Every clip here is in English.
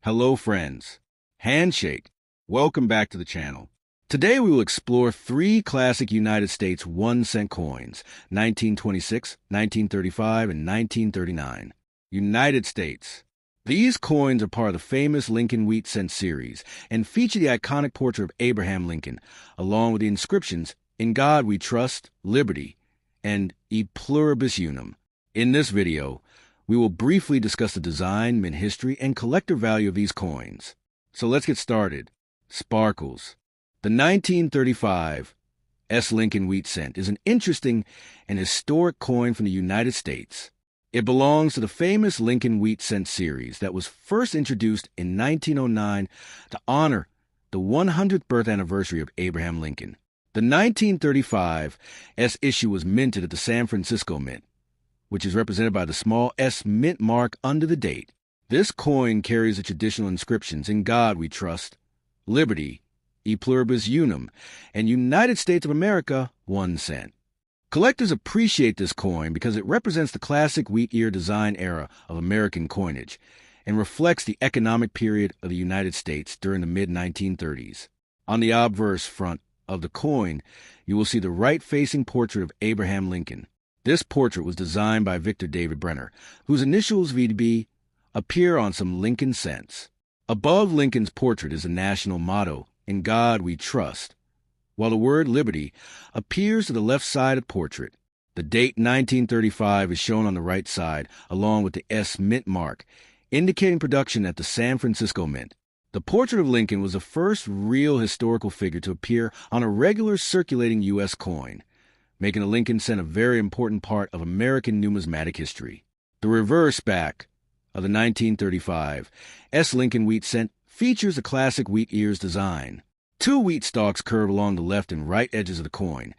Hello friends. Handshake. Welcome back to the channel. Today we will explore three classic United States 1-cent coins, 1926, 1935, and 1939. United States. These coins are part of the famous Lincoln Wheat Cent series and feature the iconic portrait of Abraham Lincoln, along with the inscriptions, "In God We Trust, Liberty," and "E Pluribus Unum." In this video, we will briefly discuss the design, mint history, and collector value of these coins. So let's get started. Sparkles. The 1935 Lincoln Wheat Cent is an interesting and historic coin from the United States. It belongs to the famous Lincoln Wheat Cent series that was first introduced in 1909 to honor the 100th birth anniversary of Abraham Lincoln. The 1935 issue was minted at the San Francisco Mint, which is represented by the small S mint mark under the date. This coin carries the traditional inscriptions, "In God We Trust, Liberty, E Pluribus Unum," and "United States of America, 1 cent." Collectors appreciate this coin because it represents the classic wheat ear design era of American coinage and reflects the economic period of the United States during the mid-1930s. On the obverse front of the coin, you will see the right-facing portrait of Abraham Lincoln. This portrait was designed by Victor David Brenner, whose initials VB appear on some Lincoln cents. Above Lincoln's portrait is the national motto, "In God We Trust," while the word "Liberty" appears to the left side of the portrait. The date 1935 is shown on the right side, along with the S mint mark, indicating production at the San Francisco Mint. The portrait of Lincoln was the first real historical figure to appear on a regular circulating U.S. coin, making the Lincoln cent a very important part of American numismatic history. The reverse back of the 1935 Lincoln Wheat Cent features a classic wheat ears design. Two wheat stalks curve along the left and right edges of the coin,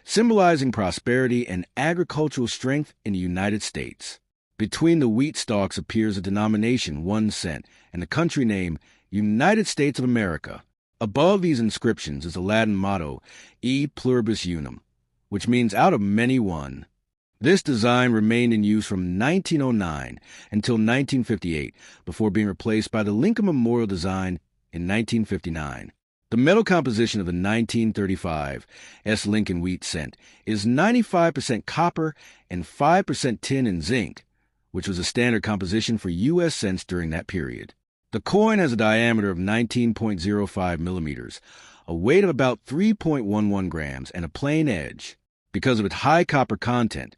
symbolizing prosperity and agricultural strength in the United States. Between the wheat stalks appears a denomination, 1 cent, and the country name, United States of America. Above these inscriptions is the Latin motto, "E Pluribus Unum," which means "out of many one." This design remained in use from 1909 until 1958, before being replaced by the Lincoln Memorial design in 1959. The metal composition of the 1935 Lincoln Wheat Cent is 95% copper and 5% tin and zinc, which was a standard composition for U.S. cents during that period. The coin has a diameter of 19.05 millimeters, a weight of about 3.11 grams, and a plain edge. Because of its high copper content,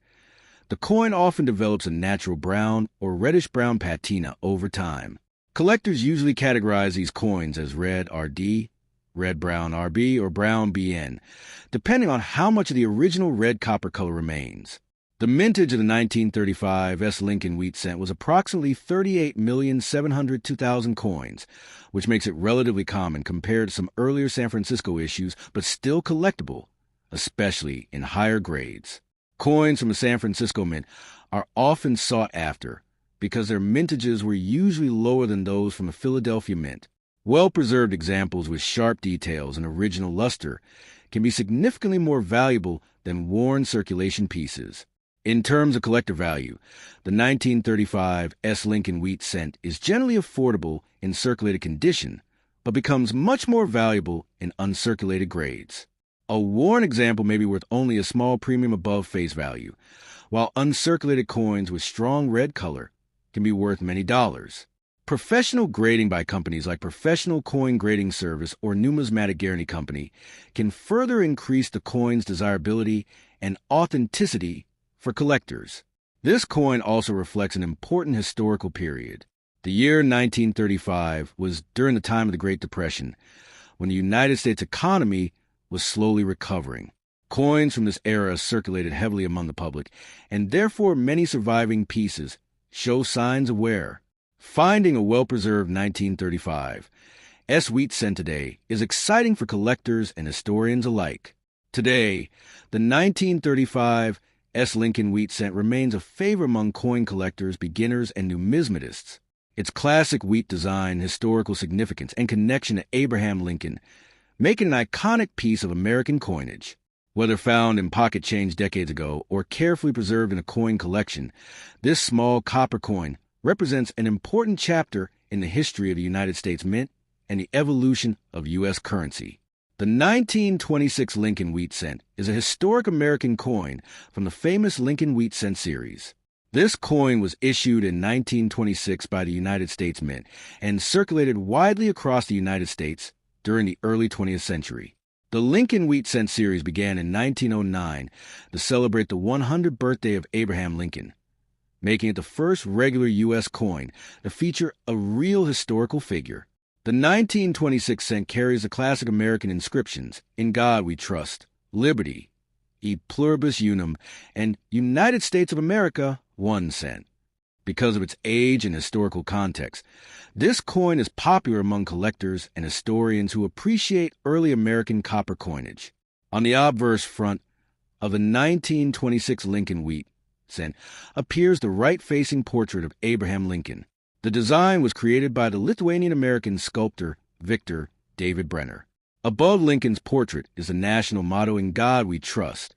the coin often develops a natural brown or reddish-brown patina over time. Collectors usually categorize these coins as red RD, red-brown RB, or brown BN, depending on how much of the original red copper color remains. The mintage of the 1935 Lincoln Wheat Cent was approximately 38,702,000 coins, which makes it relatively common compared to some earlier San Francisco issues, but still collectible, especially in higher grades. Coins from the San Francisco Mint are often sought after because their mintages were usually lower than those from the Philadelphia Mint. Well-preserved examples with sharp details and original luster can be significantly more valuable than worn circulation pieces. In terms of collector value, the 1935 Lincoln Wheat Cent is generally affordable in circulated condition, but becomes much more valuable in uncirculated grades. A worn example may be worth only a small premium above face value, while uncirculated coins with strong red color can be worth many dollars. Professional grading by companies like Professional Coin Grading Service or Numismatic Guarantee Company can further increase the coin's desirability and authenticity for collectors. This coin also reflects an important historical period. The year 1935 was during the time of the Great Depression, when the United States economy was slowly recovering. Coins from this era circulated heavily among the public, and therefore many surviving pieces show signs of wear. Finding a well-preserved 1935 Wheat Cent today is exciting for collectors and historians alike. Today, the 1935 Lincoln Wheat Cent remains a favorite among coin collectors, beginners, and numismatists. Its classic wheat design, historical significance, and connection to Abraham Lincoln make it an iconic piece of American coinage. Whether found in pocket change decades ago or carefully preserved in a coin collection, this small copper coin represents an important chapter in the history of the United States Mint and the evolution of U.S. currency. The 1926 Lincoln Wheat Cent is a historic American coin from the famous Lincoln Wheat Cent series. This coin was issued in 1926 by the United States Mint and circulated widely across the United States during the early 20th century. The Lincoln Wheat Cent series began in 1909 to celebrate the 100th birthday of Abraham Lincoln, making it the first regular U.S. coin to feature a real historical figure. The 1926 cent carries the classic American inscriptions, "In God We Trust," "Liberty," "E Pluribus Unum," and "United States of America, 1 cent." Because of its age and historical context, this coin is popular among collectors and historians who appreciate early American copper coinage. On the obverse front of the 1926 Lincoln Wheat Cent appears the right-facing portrait of Abraham Lincoln. The design was created by the Lithuanian-American sculptor Victor David Brenner. Above Lincoln's portrait is the national motto, "In God We Trust,"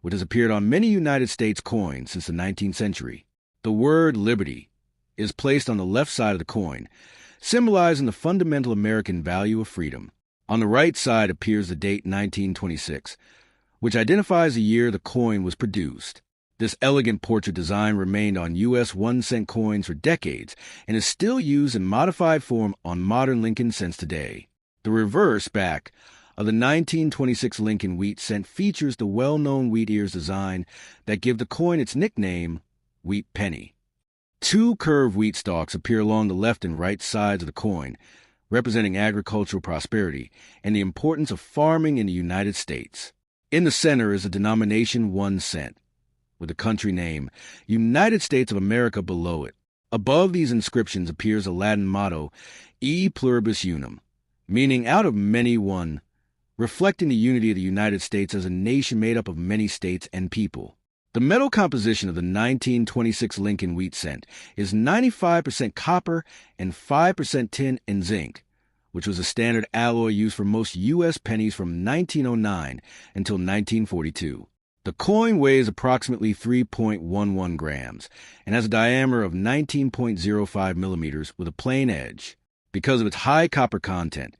which has appeared on many United States coins since the 19th century. The word liberty is placed on the left side of the coin, symbolizing the fundamental American value of freedom. On the right side appears the date 1926, which identifies the year the coin was produced. This elegant portrait design remained on U.S. 1-cent coins for decades and is still used in modified form on modern Lincoln cents today. The reverse back of the 1926 Lincoln Wheat Cent features the well-known wheat ears design that give the coin its nickname, Wheat Penny. Two curved wheat stalks appear along the left and right sides of the coin, representing agricultural prosperity and the importance of farming in the United States. In the center is the denomination 1 cent, with the country name, United States of America, below it. Above these inscriptions appears a Latin motto, "E Pluribus Unum," meaning out of many one, reflecting the unity of the United States as a nation made up of many states and people. The metal composition of the 1926 Lincoln Wheat Cent is 95% copper and 5% tin and zinc, which was a standard alloy used for most U.S. pennies from 1909 until 1942. The coin weighs approximately 3.11 grams and has a diameter of 19.05 millimeters with a plain edge. Because of its high copper content,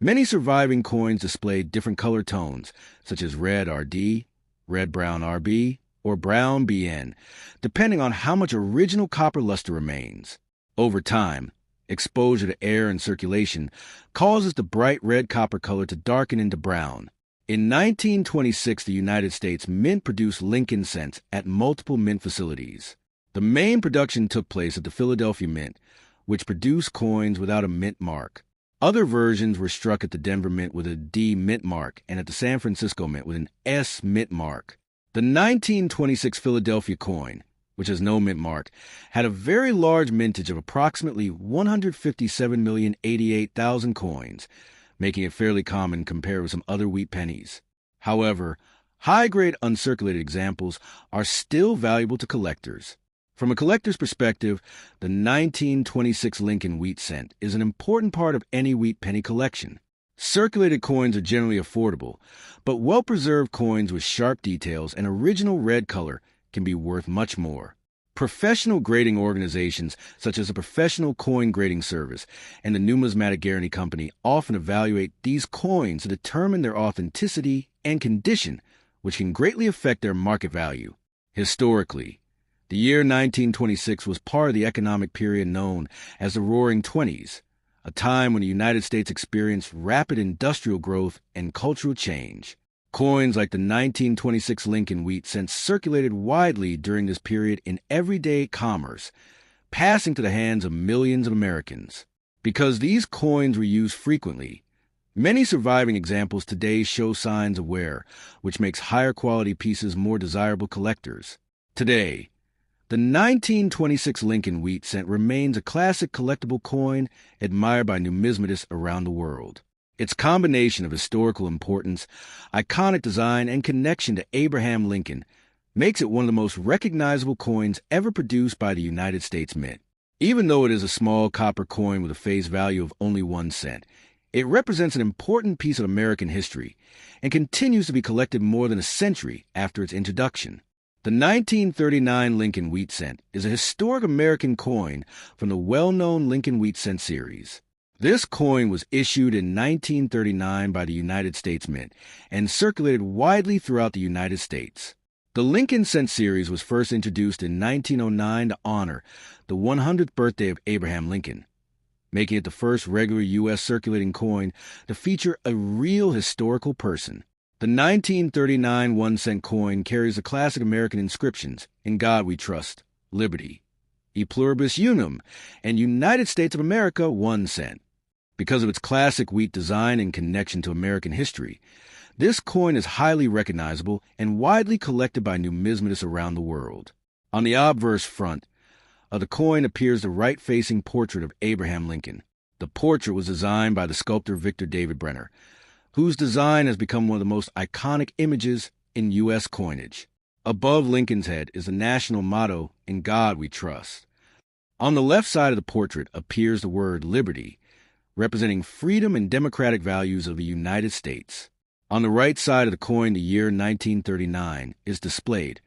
many surviving coins display different color tones, such as red RD, red-brown RB, or brown BN, depending on how much original copper luster remains. Over time, exposure to air and circulation causes the bright red copper color to darken into brown. In 1926, the United States Mint produced Lincoln cents at multiple mint facilities. The main production took place at the Philadelphia Mint, which produced coins without a mint mark. Other versions were struck at the Denver Mint with a D mint mark and at the San Francisco Mint with an S mint mark. The 1926 Philadelphia coin, which has no mint mark, had a very large mintage of approximately 157,088,000 coins, making it fairly common compared with some other wheat pennies. However, high-grade uncirculated examples are still valuable to collectors. From a collector's perspective, the 1926 Lincoln Wheat Cent is an important part of any wheat penny collection. Circulated coins are generally affordable, but well-preserved coins with sharp details and original red color can be worth much more. Professional grading organizations such as the Professional Coin Grading Service and the Numismatic Guarantee Company often evaluate these coins to determine their authenticity and condition, which can greatly affect their market value. Historically, the year 1926 was part of the economic period known as the Roaring Twenties, a time when the United States experienced rapid industrial growth and cultural change. Coins like the 1926 Lincoln Wheat Cent circulated widely during this period in everyday commerce, passing to the hands of millions of Americans. Because these coins were used frequently, many surviving examples today show signs of wear, which makes higher quality pieces more desirable collectors. Today, the 1926 Lincoln Wheat Cent remains a classic collectible coin admired by numismatists around the world. Its combination of historical importance, iconic design, and connection to Abraham Lincoln makes it one of the most recognizable coins ever produced by the United States Mint. Even though it is a small copper coin with a face value of only 1 cent, it represents an important piece of American history and continues to be collected more than a century after its introduction. The 1939 Lincoln Wheat Cent is a historic American coin from the well-known Lincoln Wheat Cent series. This coin was issued in 1939 by the United States Mint and circulated widely throughout the United States. The Lincoln Cent series was first introduced in 1909 to honor the 100th birthday of Abraham Lincoln, making it the first regular U.S. circulating coin to feature a real historical person. The 1939 1-cent coin carries the classic American inscriptions, "In God We Trust," "Liberty," "E Pluribus Unum," and "United States of America 1 cent." Because of its classic wheat design and connection to American history, this coin is highly recognizable and widely collected by numismatists around the world. On the obverse front of the coin appears the right-facing portrait of Abraham Lincoln. The portrait was designed by the sculptor Victor David Brenner, whose design has become one of the most iconic images in U.S. coinage. Above Lincoln's head is the national motto, "In God We Trust." On the left side of the portrait appears the word liberty, representing freedom and democratic values of the United States. On the right side of the coin, the year 1939 is displayed,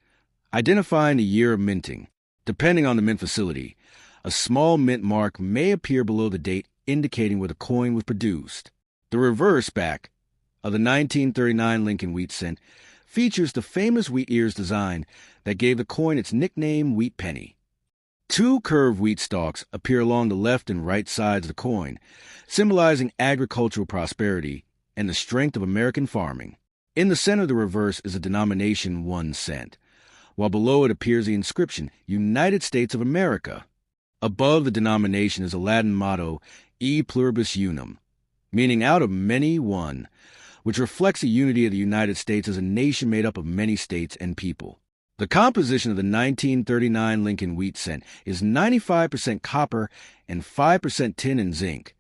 identifying the year of minting. Depending on the mint facility, a small mint mark may appear below the date indicating where the coin was produced. The reverse back of the 1939 Lincoln Wheat Cent features the famous wheat ears design that gave the coin its nickname Wheat Penny. Two curved wheat stalks appear along the left and right sides of the coin, symbolizing agricultural prosperity and the strength of American farming. In the center of the reverse is a denomination 1 cent, while below it appears the inscription, "United States of America." Above the denomination is a Latin motto, "E Pluribus Unum," meaning out of many, one, which reflects the unity of the United States as a nation made up of many states and people. The composition of the 1939 Lincoln Wheat Cent is 95% copper and 5% tin and zinc,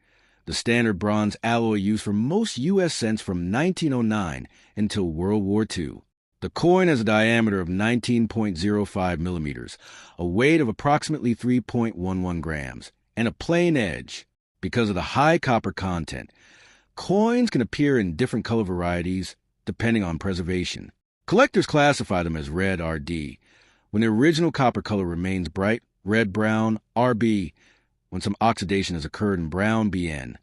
the standard bronze alloy used for most U.S. cents from 1909 until World War II. The coin has a diameter of 19.05 millimeters, a weight of approximately 3.11 grams, and a plain edge. Because of the high copper content, coins can appear in different color varieties depending on preservation. Collectors classify them as red RD, when the original copper color remains bright red-brown RB, when some oxidation has occurred in brown BN,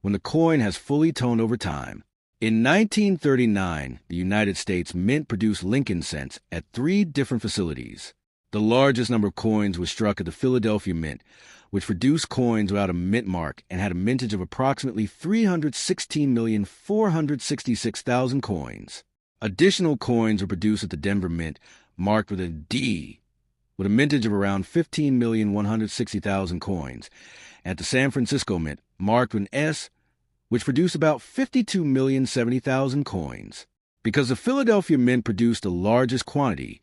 when the coin has fully toned over time. In 1939, the United States Mint produced Lincoln cents at 3 different facilities. The largest number of coins was struck at the Philadelphia Mint, which produced coins without a mint mark and had a mintage of approximately 316,466,000 coins. Additional coins were produced at the Denver Mint, marked with a D, with a mintage of around 15,160,000 coins, and at the San Francisco Mint, marked with an S, which produced about 52,070,000 coins. Because the Philadelphia Mint produced the largest quantity,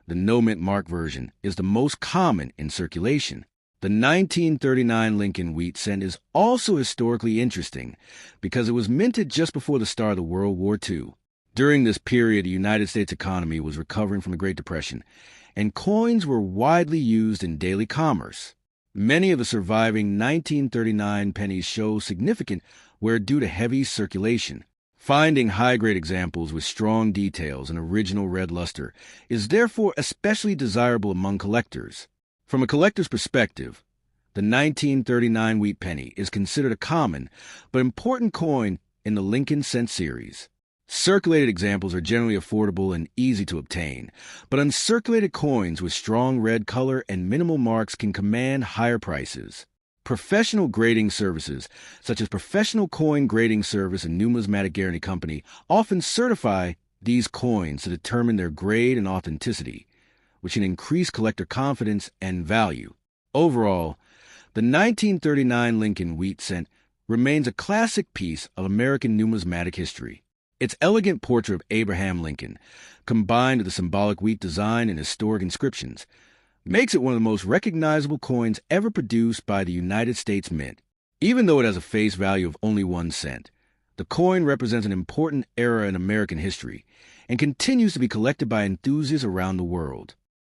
the no-mint mark version is the most common in circulation. The 1939 Lincoln Wheat Cent is also historically interesting because it was minted just before the start of World War II. During this period, the United States economy was recovering from the Great Depression, and coins were widely used in daily commerce. Many of the surviving 1939 pennies show significant wear due to heavy circulation. Finding high-grade examples with strong details and original red luster is therefore especially desirable among collectors. From a collector's perspective, the 1939 Wheat Penny is considered a common but important coin in the Lincoln Cent series. Circulated examples are generally affordable and easy to obtain, but uncirculated coins with strong red color and minimal marks can command higher prices. Professional grading services, such as Professional Coin Grading Service and Numismatic Guarantee Company, often certify these coins to determine their grade and authenticity, which can increase collector confidence and value. Overall, the 1939 Lincoln Wheat Cent remains a classic piece of American numismatic history. Its elegant portrait of Abraham Lincoln, combined with the symbolic wheat design and historic inscriptions, makes it one of the most recognizable coins ever produced by the United States Mint. Even though it has a face value of only 1 cent, the coin represents an important era in American history and continues to be collected by enthusiasts around the world.